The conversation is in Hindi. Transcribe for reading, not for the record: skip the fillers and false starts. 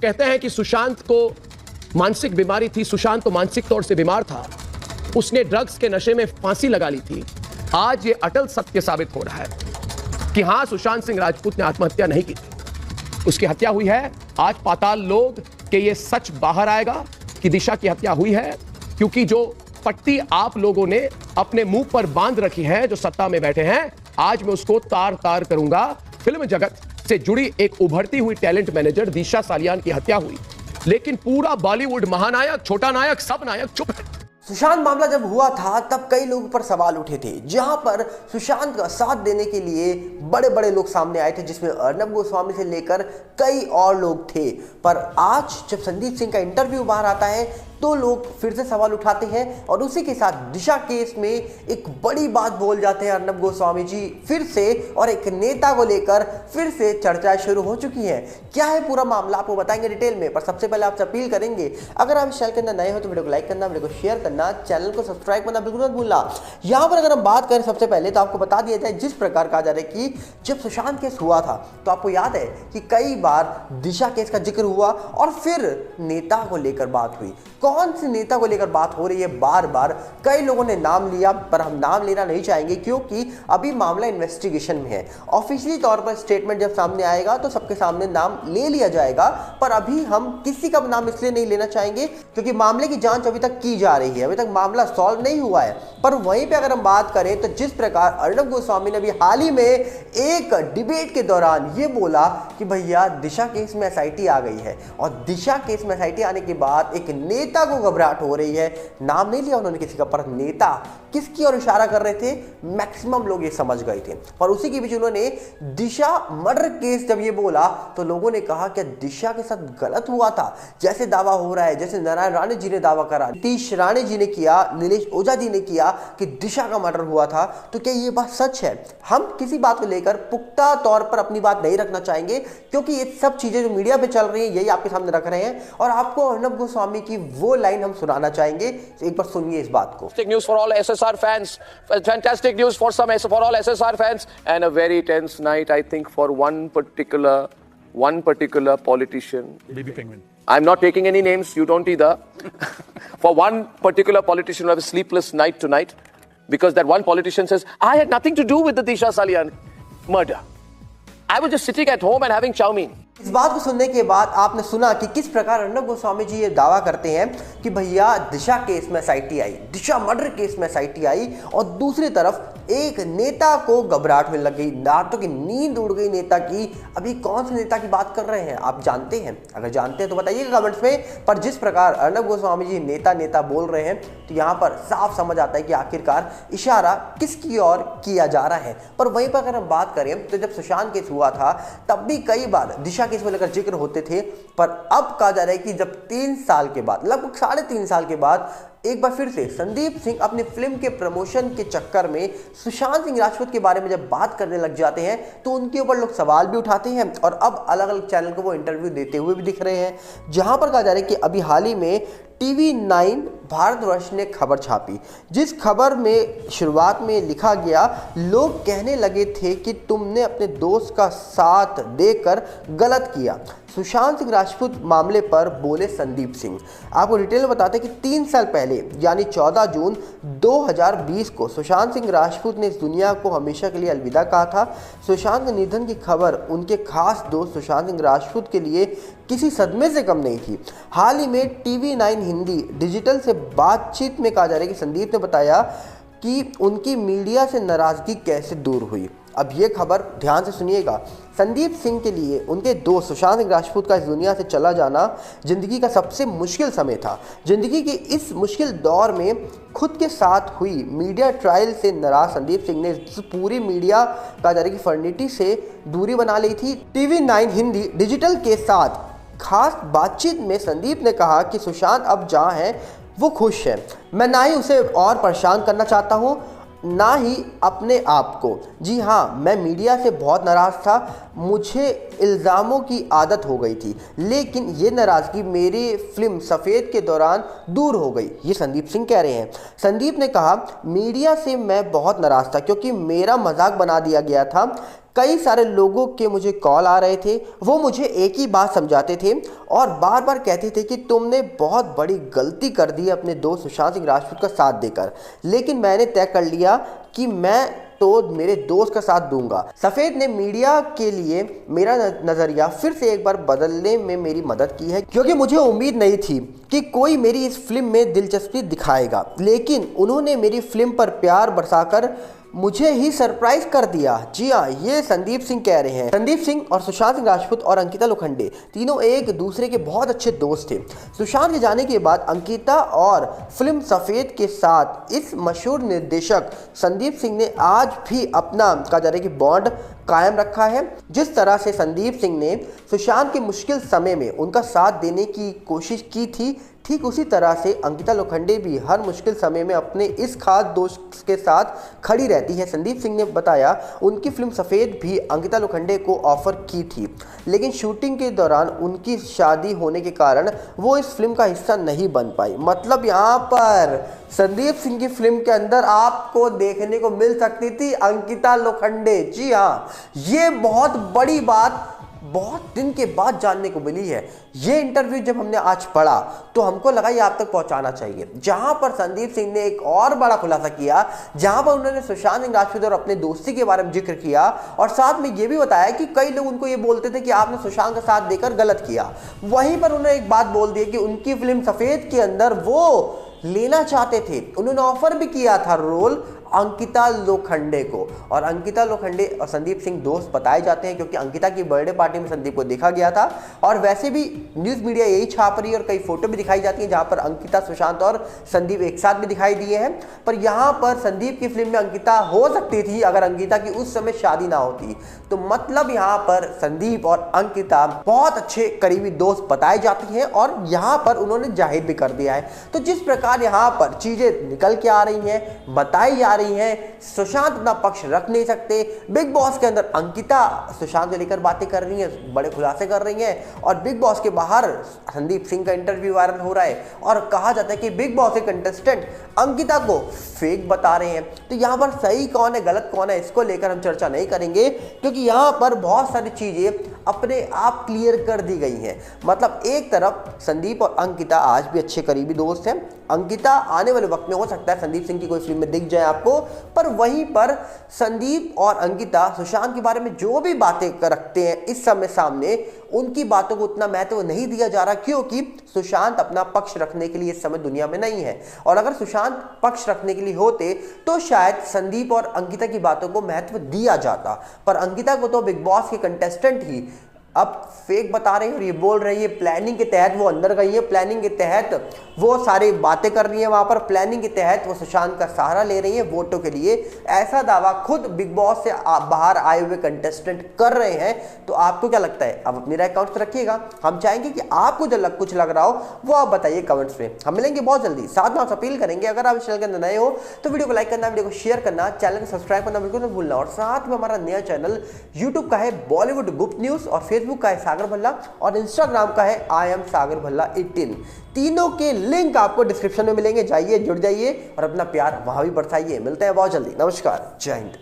कहते हैं कि सुशांत को मानसिक बीमारी थी, सुशांत तो मानसिक तौर से बीमार था, उसने ड्रग्स के नशे में फांसी लगा ली थी, आज ये अटल सत्य साबित हो रहा है कि हां, सुशांत सिंह राजपूत ने आत्महत्या नहीं की थी, उसकी हत्या हुई है। आज पाताल लोक के ये सच बाहर आएगा कि दिशा की हत्या हुई है, क्योंकि जो पट्टी आप लोगों ने अपने मुंह पर बांध रखी है, जो सत्ता में बैठे हैं, आज मैं उसको तार तार करूंगा। फिल्म जगत से जुड़ी एक उभरती हुई टैलेंट मैनेजर दिशा सालियान की हत्या हुई, लेकिन पूरा बॉलीवुड, महानायक, छोटा नायक, सब नायक चुप है। सुशांत मामला जब हुआ था तब कई लोगों पर सवाल उठे थे, जहां पर सुशांत का साथ देने के लिए बड़े बड़े लोग सामने आए थे, जिसमें अर्नब गोस्वामी से लेकर कई और लोग थे। पर आज जब संदीप सिंह का इंटरव्यू बाहर आता है तो लोग फिर से सवाल उठाते हैं और उसी के साथ दिशा केस में एक बड़ी बात बोल जाते हैं अर्नब गोस्वामी जी फिर से, और एक नेता को लेकर फिर से चर्चाएं शुरू हो चुकी हैं। क्या है पूरा मामला, आपको बताएंगे डिटेल में। पर सबसे पहले आपसे अपील करेंगे, अगर आप इस चैनल के अंदर नए हो तो वीडियो को लाइक करना, वीडियो को शेयर करना, चैनल को सब्सक्राइब करना बिल्कुल मत भूलना। यहाँ पर अगर हम बात करें सबसे पहले तो आपको बता दिया जाए, जिस प्रकार कहा जा रहा है कि जब सुशांत केस हुआ था तो आपको याद है कि कई बार दिशा केस का जिक्र हुआ और फिर नेता को लेकर बात हुई। कौन से नेता को लेकर बात हो रही है, बार बार कई लोगों ने नाम लिया, पर हम नाम लेना नहीं चाहेंगे क्योंकि अभी मामला इन्वेस्टिगेशन में है। ऑफिशियली तौर पर स्टेटमेंट जब सामने आएगा तो सबके सामने नाम ले लिया जाएगा, पर अभी हम किसी का नाम इसलिए नहीं लेना चाहेंगे क्योंकि मामले की जांच अभी तक की जा रही है, अभी तक मामला सॉल्व नहीं हुआ है। पर वहीं पे अगर हम बात करें तो जिस प्रकार अर्नब गोस्वामी ने अभी हाल ही में एक डिबेट के दौरान ये बोला कि भैया दिशा केस में एसआईटी आ गई है, और दिशा केस में एसआईटी आने के बाद एक नेता को घबराहट हो रही है। नाम नहीं लिया उन्होंने किसी का, पर नेता किसकी ओर इशारा कर रहे थे मैक्सिमम लोग ये समझ गए थे। पर उसी के बीच उन्होंने दिशा मर्डर केस जब ये बोला तो लोगों ने कहा कि दिशा के साथ गलत हुआ था, जैसे दावा हो रहा है, जैसे नारायण राणे जी ने दावा करा, नीतीश राणे जी ने किया, नीलेश ओझा जी ने किया कि दिशा का मर्डर हुआ था। तो क्या ये बात सच है? हम किसी बात को लेकर पुख्ता तौर पर अपनी बात नहीं रखना चाहेंगे क्योंकि ये सब चीजें जो मीडिया पे चल रही है यही आपके सामने रख रहे हैं, और आपको अर्नब गोस्वामी की वो लाइन हम सुनाना चाहेंगे। एक बार सुनिए इस बात को। News for all SSR fans, fantastic news for for all SSR fans, and a very tense night I think for one particular politician. Baby Penguin. I'm not taking any names, you don't either. For one particular politician who have a sleepless night tonight because that one politician says I had nothing to do with the Disha Salian murder. I was just sitting at home and having chow mein. इस बात को सुनने के बाद आपने सुना कि किस प्रकार अर्नब गोस्वामी जी ये दावा करते हैं कि भैया दिशा केस में एसआईटी आई, दिशा मर्डर केस में एसआईटी आई, और दूसरी तरफ एक नेता को घबराहट में लग गई, रातों की नींद उड़ गई नेता की। अभी कौन से नेता की बात कर रहे हैं आप जानते हैं? अगर जानते हैं तो बताइएगा कमेंट्स में। पर जिस प्रकार अर्नब गोस्वामी जी नेता नेता बोल रहे हैं तो यहाँ पर साफ समझ आता है कि आखिरकार इशारा किसकी ओर किया जा रहा है। पर वहीं पर अगर हम बात करें तो जब सुशांत केस हुआ था तब भी कई बार दिशा केस को लेकर जिक्र होते थे, पर अब कहा जा रहा है कि जब 3 साल के बाद, लगभग 3.5 साल के बाद एक बार फिर से संदीप सिंह अपनी फिल्म के प्रमोशन के चक्कर में सुशांत सिंह राजपूत के बारे में जब बात करने लग जाते हैं तो उनके ऊपर लोग सवाल भी उठाते हैं, और अब अलग अलग चैनल को वो इंटरव्यू देते हुए भी दिख रहे हैं, जहां पर कहा जा रहा है कि अभी हाल ही में TV9 भारतवर्ष ने खबर छापी, जिस खबर में शुरुआत में लिखा गया, लोग कहने लगे थे कि तुमने अपने दोस्त का साथ देकर गलत किया। सुशांत सिंह राजपूत मामले पर बोले संदीप सिंह। आपको डिटेल में बताते हैं कि 3 साल पहले यानी 14 जून 2020 को सुशांत सिंह राजपूत ने इस दुनिया को हमेशा के लिए अलविदा कहा था। सुशांत के निधन की खबर उनके खास दोस्त सुशांत सिंह राजपूत के लिए किसी सदमे से कम नहीं थी। हाल ही में TV9 हिंदी डिजिटल से बातचीत में कहा जा रहा है कि संदीप ने बताया कि उनकी मीडिया से नाराजगी कैसे दूर हुई। अब ये खबर ध्यान से सुनिएगा। संदीप सिंह के लिए उनके दोस्त सुशांत सिंह राजपूत का इस दुनिया से चला जाना जिंदगी का सबसे मुश्किल समय था। जिंदगी के इस मुश्किल दौर में खुद के साथ हुई मीडिया ट्रायल से नाराज संदीप सिंह ने पूरी मीडिया कहा जा रहा है कि फर्निटी से दूरी बना ली थी। TV9 हिंदी डिजिटल के साथ खास बातचीत में संदीप ने कहा कि सुशांत अब जहाँ हैं वो खुश है। मैं ना ही उसे और परेशान करना चाहता हूँ, ना ही अपने आप को। जी हाँ, मैं मीडिया से बहुत नाराज़ था, मुझे इल्ज़ामों की आदत हो गई थी, लेकिन ये नाराज़गी मेरी फिल्म सफ़ेद के दौरान दूर हो गई। ये संदीप सिंह कह रहे हैं। संदीप ने कहा, मीडिया से मैं बहुत नाराज़ था क्योंकि मेरा मजाक बना दिया गया था। कई सारे लोगों के मुझे कॉल आ रहे थे, वो मुझे एक ही बात समझाते थे और बार बार कहते थे कि तुमने बहुत बड़ी गलती कर दी अपने दोस्त सुशांत सिंह राजपूत का साथ देकर, लेकिन मैंने तय कर लिया कि मैं तो मेरे दोस्त का साथ दूंगा। सफेद ने मीडिया के लिए मेरा नजरिया फिर से एक बार बदलने में मेरी मदद की है, क्योंकि मुझे उम्मीद नहीं थी कि कोई मेरी इस फिल्म में दिलचस्पी दिखाएगा, लेकिन उन्होंने मेरी फिल्म पर प्यार बरसाकर मुझे ही सरप्राइज कर दिया। जी हाँ, ये संदीप सिंह कह रहे हैं। संदीप सिंह और सुशांत सिंह राजपूत और अंकिता लोखंडे तीनों एक दूसरे के बहुत अच्छे दोस्त थे। सुशांत के जाने के बाद अंकिता और फिल्म सफेद के साथ इस मशहूर निर्देशक संदीप सिंह ने आज भी अपना कहा जा रहा है कि बॉन्ड कायम रखा है। जिस तरह से संदीप सिंह ने सुशांत के मुश्किल समय में उनका साथ देने की कोशिश की थी, ठीक उसी तरह से अंकिता लोखंडे भी हर मुश्किल समय में अपने इस खास दोस्त के साथ खड़ी रहती है। संदीप सिंह ने बताया उनकी फिल्म सफ़ेद भी अंकिता लोखंडे को ऑफर की थी, लेकिन शूटिंग के दौरान उनकी शादी होने के कारण वो इस फिल्म का हिस्सा नहीं बन पाई। मतलब यहाँ पर संदीप सिंह की फिल्म के अंदर आपको देखने को मिल सकती थी अंकिता लोखंडे। जी हाँ, ये बहुत बड़ी बात बहुत दिन के बाद जानने को मिली है। ये इंटरव्यू जब हमने आज पढ़ा तो हमको लगा ये आप तक पहुंचाना चाहिए, जहां पर संदीप सिंह ने एक और बड़ा खुलासा किया, जहां पर उन्होंने सुशांत सिंह राजपूत और अपने दोस्ती के बारे में जिक्र किया और साथ में ये भी बताया कि कई लोग उनको ये बोलते थे कि आपने सुशांत का साथ देकर गलत किया। वहीं पर उन्होंने एक बात बोल दी कि उनकी फिल्म सफेद के अंदर वो लेना चाहते थे, उन्होंने ऑफर भी किया था रोल अंकिता लोखंडे को। और अंकिता लोखंडे और संदीप सिंह दोस्त बताए जाते हैं, क्योंकि अंकिता की बर्थडे पार्टी में संदीप को देखा गया था। और वैसे भी न्यूज़ मीडिया यही छाप रही है और कई फोटो भी दिखाई जाती हैं जहां पर अंकिता, सुशांत और संदीप एक साथ भी दिखाई दिए हैं। पर यहां पर संदीप की फिल्म में अंकिता हो सकती थी अगर अंकिता की उस समय शादी ना होती। तो मतलब यहाँ पर संदीप और अंकिता बहुत अच्छे करीबी दोस्त बताए जाती हैं और यहाँ पर उन्होंने जाहिर भी कर दिया है। तो जिस प्रकार यहाँ पर चीजें निकल के आ रही हैं, बताई जा रही हैं, सुशांत अपना पक्ष रख नहीं सकते। बिग बॉस के अंदर अंकिता सुशांत को लेकर बातें कर रही हैं, बड़े खुलासे कर रही हैं और बिग बॉस के बाहर संदीप सिंह का इंटरव्यू वायरल हो रहा है और कहा जाता है कि बिग बॉस के कंटेस्टेंट अंकिता को फेक बता रहे हैं। तो यहाँ पर सही कौन है गलत कौन है इसको लेकर हम चर्चा नहीं करेंगे, क्योंकि यहाँ पर बहुत सारी चीजें अपने आप क्लियर कर दी गई हैं। मतलब एक तरफ संदीप और अंकिता आज भी अच्छे करीबी दोस्त हैं। अंकिता आने वाले वक्त में हो सकता है संदीप सिंह की कोई फिल्म में दिख जाए आपको, पर वहीं पर संदीप और अंकिता सुशांत के बारे में जो भी बातें रखते हैं इस समय सामने, उनकी बातों को उतना महत्व नहीं दिया जा रहा, क्योंकि सुशांत अपना पक्ष रखने के लिए इस समय दुनिया में नहीं है। और अगर सुशांत पक्ष रखने के लिए होते तो शायद संदीप और अंकिता की बातों को महत्व दिया जाता। पर अंकिता को तो बिग बॉस के कंटेस्टेंट ही अब फेक बता रहे हैं और ये बोल रही है प्लानिंग के तहत वो अंदर गई है, प्लानिंग के तहत वो सारी बातें कर रही है वहां पर, प्लानिंग के तहत वो सुशांत का सहारा ले रही है वोटों के लिए। ऐसा दावा खुद बिग बॉस से बाहर आए हुए कंटेस्टेंट कर रहे हैं। तो आपको क्या लगता है? आप अपनी राय कमेंट्स रखिएगा। हम चाहेंगे कि आपको जो कुछ लग रहा हो वो आप बताइए कमेंट्स में। हम मिलेंगे बहुत जल्दी। साथ में आप अपील करेंगे अगर आप इस चैनल के अंदर नए हो तो वीडियो को लाइक करना, वीडियो को शेयर करना, चैनल को सब्सक्राइब करना बिल्कुल नहीं भूलना। और साथ में हमारा नया चैनल यूट्यूब का है बॉलीवुड गुप्त न्यूज और फेसबुक का है सागर भल्ला और इंस्टाग्राम का है आई एम सागर भल्ला 18। तीनों के लिंक आपको डिस्क्रिप्शन में मिलेंगे, जाइए जुड़ जाइए और अपना प्यार वहां भी बरसाइए। मिलते हैं बहुत जल्दी। नमस्कार, जय हिंद।